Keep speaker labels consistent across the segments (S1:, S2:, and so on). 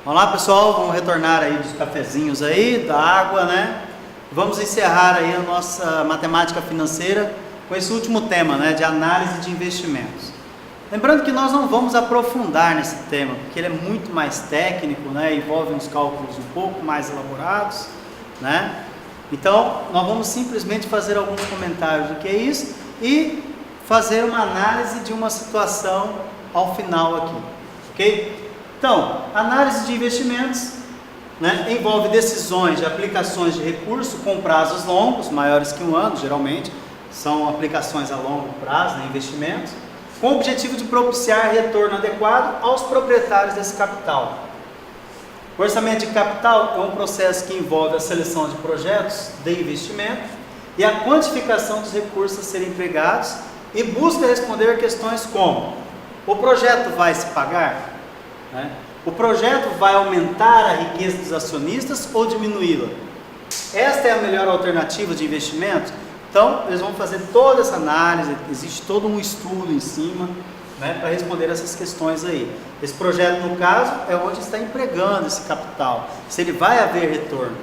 S1: Olá pessoal, vamos retornar aí dos cafezinhos aí, da água, né? Vamos encerrar aí a nossa matemática financeira com esse último tema, né, de análise de investimentos. Lembrando que nós não vamos aprofundar nesse tema, porque ele é muito mais técnico, né, envolve uns cálculos um pouco mais elaborados, né? Então, nós vamos simplesmente fazer alguns comentários do que é isso e fazer uma análise de uma situação ao final aqui, ok? Então, análise de investimentos, né, envolve decisões de aplicações de recurso com prazos longos, maiores que um ano, geralmente, são aplicações a longo prazo, né, investimentos, com o objetivo de propiciar retorno adequado aos proprietários desse capital. O orçamento de capital é um processo que envolve a seleção de projetos de investimento e a quantificação dos recursos a serem empregados e busca responder questões como: o projeto vai se pagar? Né? O projeto vai aumentar a riqueza dos acionistas ou diminuí-la? Esta é a melhor alternativa de investimento? Então, eles vão fazer toda essa análise, existe todo um estudo em cima, né, para responder essas questões aí. Esse projeto, no caso, é onde está empregando esse capital, se ele vai haver retorno.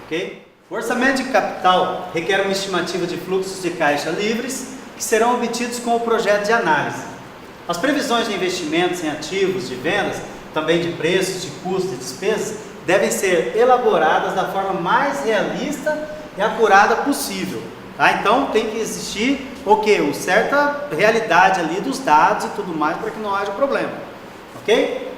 S1: Ok? O orçamento de capital requer uma estimativa de fluxos de caixa livres que serão obtidos com o projeto de análise. As previsões de investimentos em ativos, de vendas, também de preços, de custos e despesas, devem ser elaboradas da forma mais realista e acurada possível. Tá? Então tem que existir o quê? Uma certa realidade ali dos dados e tudo mais para que não haja problema. Ok?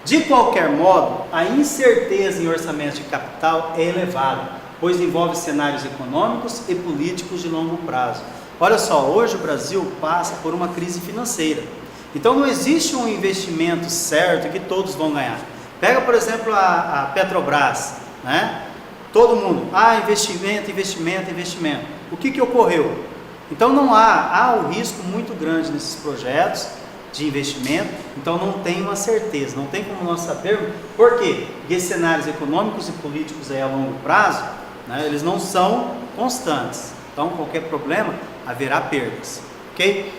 S1: De qualquer modo, a incerteza em orçamento de capital é elevada, pois envolve cenários econômicos e políticos de longo prazo. Olha só, hoje o Brasil passa por uma crise financeira. Então não existe um investimento certo que todos vão ganhar. Pega, por exemplo, a Petrobras, né? Todo mundo, investimento, investimento, investimento. O que ocorreu? Então não há um risco muito grande nesses projetos de investimento, então não tem uma certeza, não tem como nós sabermos. Por quê? Porque esses cenários econômicos e políticos aí a longo prazo, né, eles não são constantes. Então qualquer problema, haverá perdas, ok?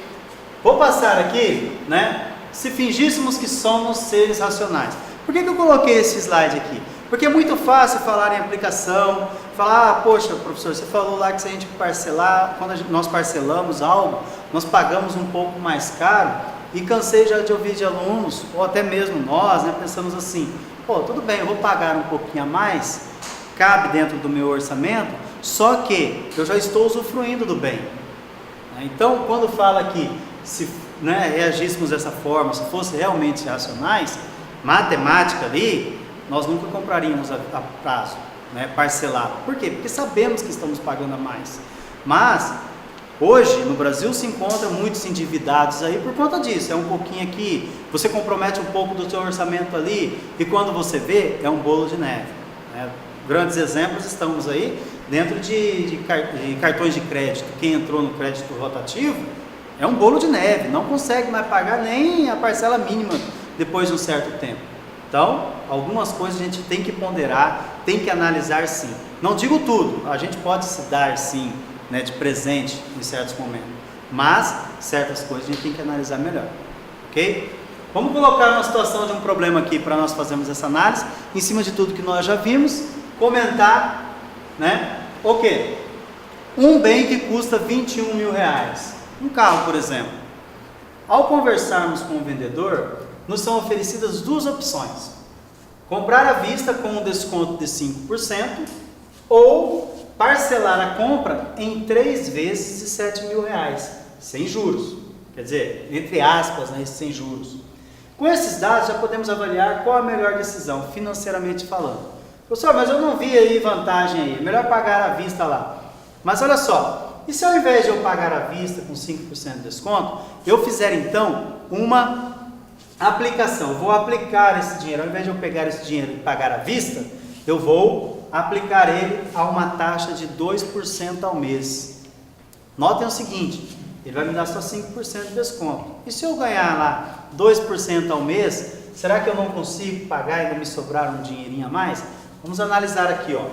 S1: Vou passar aqui, né? Se fingíssemos que somos seres racionais. Por que eu coloquei esse slide aqui? Porque é muito fácil falar em aplicação, falar, poxa, professor, você falou lá que se a gente parcelar, quando nós parcelamos algo, nós pagamos um pouco mais caro, e cansei já de ouvir de alunos, ou até mesmo nós, né, pensamos assim, pô, tudo bem, eu vou pagar um pouquinho a mais, cabe dentro do meu orçamento, só que eu já estou usufruindo do bem. Então, quando fala que se, né, reagíssemos dessa forma, se fosse realmente racionais, matemática ali, nós nunca compraríamos a prazo, né, parcelado. Por quê? Porque sabemos que estamos pagando a mais. Mas, hoje, no Brasil se encontra muitos endividados aí por conta disso. É um pouquinho aqui, você compromete um pouco do seu orçamento ali, e quando você vê, é um bolo de neve. Né? Grandes exemplos estamos aí dentro de cartões de crédito. Quem entrou no crédito rotativo é um bolo de neve, não consegue mais pagar nem a parcela mínima depois de um certo tempo. Então, algumas coisas a gente tem que ponderar, tem que analisar sim. Não digo tudo, a gente pode se dar sim, né, de presente em certos momentos, mas certas coisas a gente tem que analisar melhor, ok? Vamos colocar uma situação de um problema aqui para nós fazermos essa análise, em cima de tudo que nós já vimos, comentar, né? O quê? Um bem que custa 21 mil reais, um carro, por exemplo. Ao conversarmos com o vendedor, nos são oferecidas duas opções: comprar à vista com um desconto de 5% ou parcelar a compra em 3 vezes de 7 mil reais, sem juros. Quer dizer, entre aspas, né, sem juros. Com esses dados já podemos avaliar qual a melhor decisão, financeiramente falando. Professor, mas eu não vi aí vantagem aí, melhor pagar à vista lá. Mas olha só, e se ao invés de eu pagar à vista com 5% de desconto, eu fizer então uma aplicação? Eu vou aplicar esse dinheiro, ao invés de eu pegar esse dinheiro e pagar à vista, eu vou aplicar ele a uma taxa de 2% ao mês. Notem o seguinte, ele vai me dar só 5% de desconto. E se eu ganhar lá 2% ao mês, será que eu não consigo pagar e ainda me sobrar um dinheirinho a mais? Vamos analisar aqui, ó.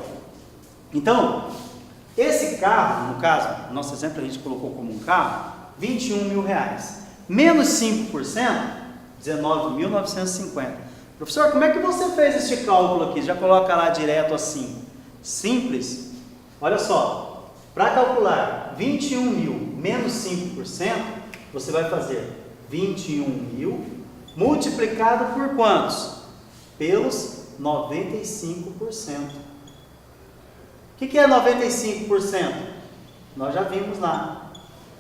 S1: Então, esse carro, no caso, no nosso exemplo a gente colocou como um carro, 21 mil reais. Menos 5%, 19.950. Professor, como é que você fez este cálculo aqui? Já coloca lá direto assim. Simples. Olha só, para calcular 21 mil menos 5%, você vai fazer 21 mil multiplicado por quantos? Pelos 95%. O que é 95%? Nós já vimos lá.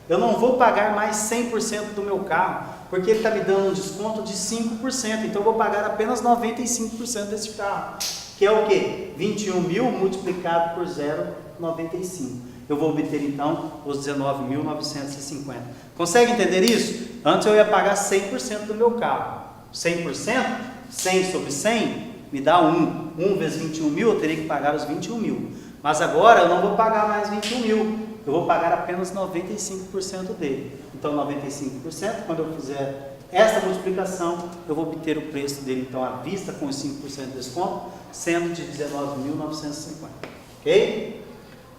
S1: Eu não vou pagar mais 100% do meu carro, porque ele está me dando um desconto de 5%, então eu vou pagar apenas 95% desse carro, que é o quê? 21 mil multiplicado por 0,95. Eu vou obter então os 19.950. Consegue entender isso? Antes eu ia pagar 100% do meu carro. 100%, 100 sobre 100, me dá 1. 1 vezes 21 mil, eu teria que pagar os 21 mil. Mas agora eu não vou pagar mais 21 mil. Eu vou pagar apenas 95% dele. Então 95%, quando eu fizer essa multiplicação, eu vou obter o preço dele então à vista com os 5% de desconto, sendo de 19.950. Ok?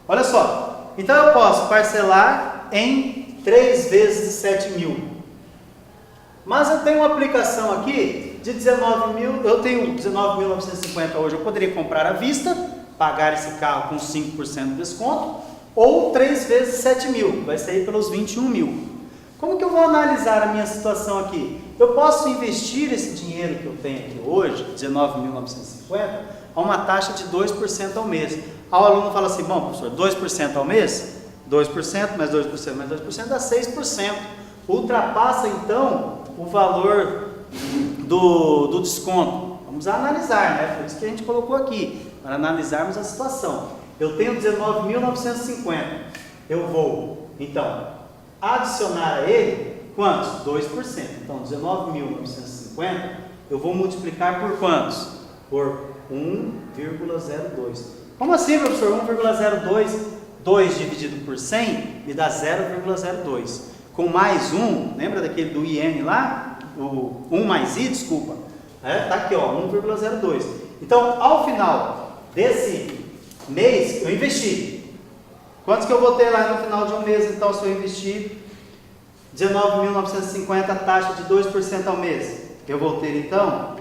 S1: Olha só, então eu posso parcelar em 3 vezes de 7 mil. Mas eu tenho uma aplicação aqui de 19 mil, eu tenho 19.950 hoje, eu poderia comprar à vista, pagar esse carro com 5% de desconto, ou 3 vezes 7 mil, vai sair pelos 21 mil. Como que eu vou analisar a minha situação aqui? Eu posso investir esse dinheiro que eu tenho aqui hoje, 19.950, a uma taxa de 2% ao mês. Aí o aluno fala assim, bom professor, 2% ao mês? 2% mais 2% mais 2% dá 6%. Ultrapassa então o valor do desconto. Vamos analisar, né? Por isso que a gente colocou aqui, para analisarmos a situação. Eu tenho 19.950, eu vou, então, adicionar a ele, quantos? 2%. Então, 19.950, eu vou multiplicar por quantos? Por 1,02. Como assim, professor? 1,02? 2 dividido por 100 me dá 0,02. Com mais 1, lembra daquele do IN lá? O 1 mais I, desculpa. Tá aqui, ó, 1,02. Então, ao final desse mês, eu investi. Quantos que eu vou ter lá no final de um mês, então, se eu investir 19.950, taxa de 2% ao mês? Eu vou ter, então,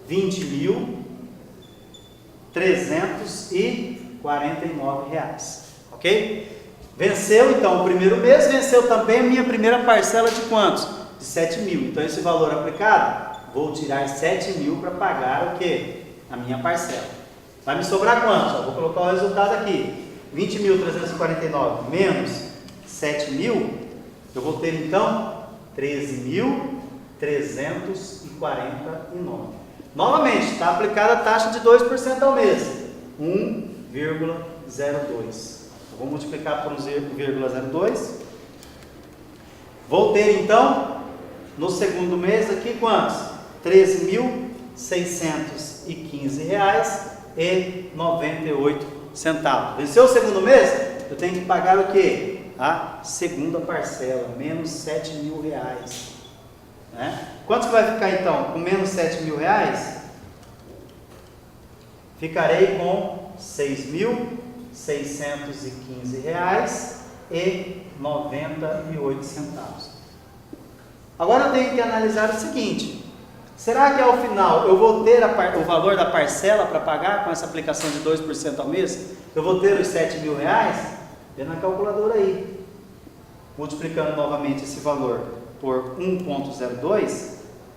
S1: R$20.349, ok? Venceu, então, o primeiro mês, venceu também a minha primeira parcela de quantos? De 7 mil. Então, esse valor aplicado, vou tirar 7 mil para pagar o quê? A minha parcela. Vai me sobrar quanto? Vou colocar o resultado aqui. 20.349 menos 7 mil, eu vou ter então 13.349. Novamente, está aplicada a taxa de 2% ao mês. 1,02. Vou multiplicar por 0,02. Vou ter então, no segundo mês aqui, quantos? R$13.615,98. Venceu o segundo mês? Eu tenho que pagar o quê? A segunda parcela, menos 7 mil reais. Né? Quanto que vai ficar então? Com menos 7 mil reais? Ficarei com R$6.615,98. Agora eu tenho que analisar o seguinte: será que ao final eu vou ter o valor da parcela para pagar com essa aplicação de 2% ao mês? Eu vou ter os 7 mil reais? Vê na calculadora aí. Multiplicando novamente esse valor por 1,02,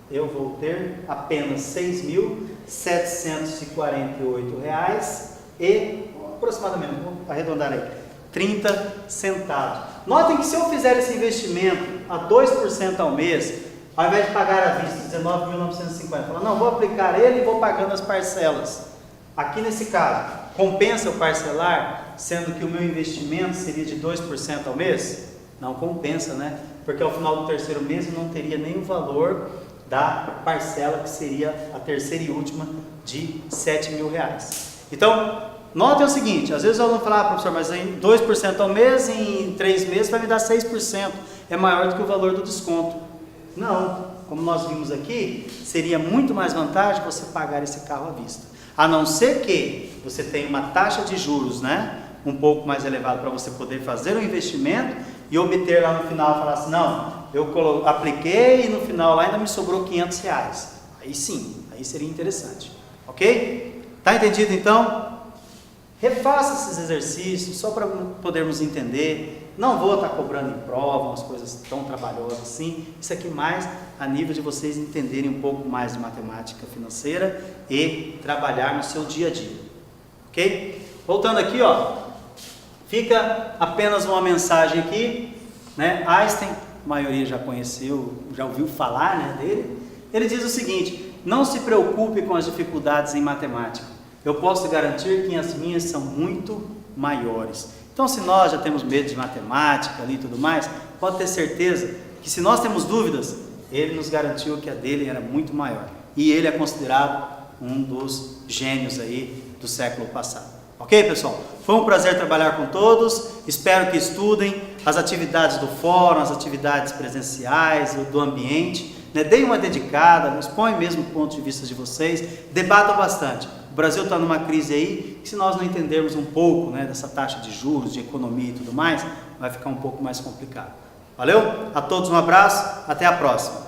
S1: eu vou ter apenas R$6.748 e aproximadamente, vou arredondar aí, 30 centavos. Notem que se eu fizer esse investimento a 2% ao mês, ao invés de pagar à vista 19.950, fala, não, vou aplicar ele e vou pagando as parcelas. Aqui nesse caso, compensa eu parcelar, sendo que o meu investimento seria de 2% ao mês? Não compensa, né? Porque ao final do terceiro mês eu não teria nem o valor da parcela, que seria a terceira e última, de 7 mil reais. Então, notem o seguinte, às vezes o aluno fala, professor, mas em 2% ao mês, em 3 meses vai me dar 6%, é maior do que o valor do desconto. Não, como nós vimos aqui, seria muito mais vantagem você pagar esse carro à vista. A não ser que você tenha uma taxa de juros, né, um pouco mais elevada para você poder fazer um investimento e obter lá no final, falar assim, não, eu apliquei e no final lá ainda me sobrou R$500. Aí sim, aí seria interessante. Ok? Tá entendido então? Refaça esses exercícios só para podermos entender. Não vou estar cobrando em prova, umas coisas tão trabalhosas assim. Isso aqui mais a nível de vocês entenderem um pouco mais de matemática financeira e trabalhar no seu dia a dia. Ok? Voltando aqui, ó, fica apenas uma mensagem aqui, né? Einstein, a maioria já conheceu, já ouviu falar, né, dele. Ele diz o seguinte: não se preocupe com as dificuldades em matemática. Eu posso garantir que as minhas são muito maiores. Então, se nós já temos medo de matemática ali e tudo mais, pode ter certeza que se nós temos dúvidas, ele nos garantiu que a dele era muito maior. E ele é considerado um dos gênios aí do século passado. Ok, pessoal? Foi um prazer trabalhar com todos. Espero que estudem as atividades do fórum, as atividades presenciais, do ambiente. Né? Deem uma dedicada, expõe mesmo o ponto de vista de vocês, debatam bastante. O Brasil está numa crise aí, que se nós não entendermos um pouco, né, dessa taxa de juros, de economia e tudo mais, vai ficar um pouco mais complicado. Valeu? A todos um abraço, até a próxima.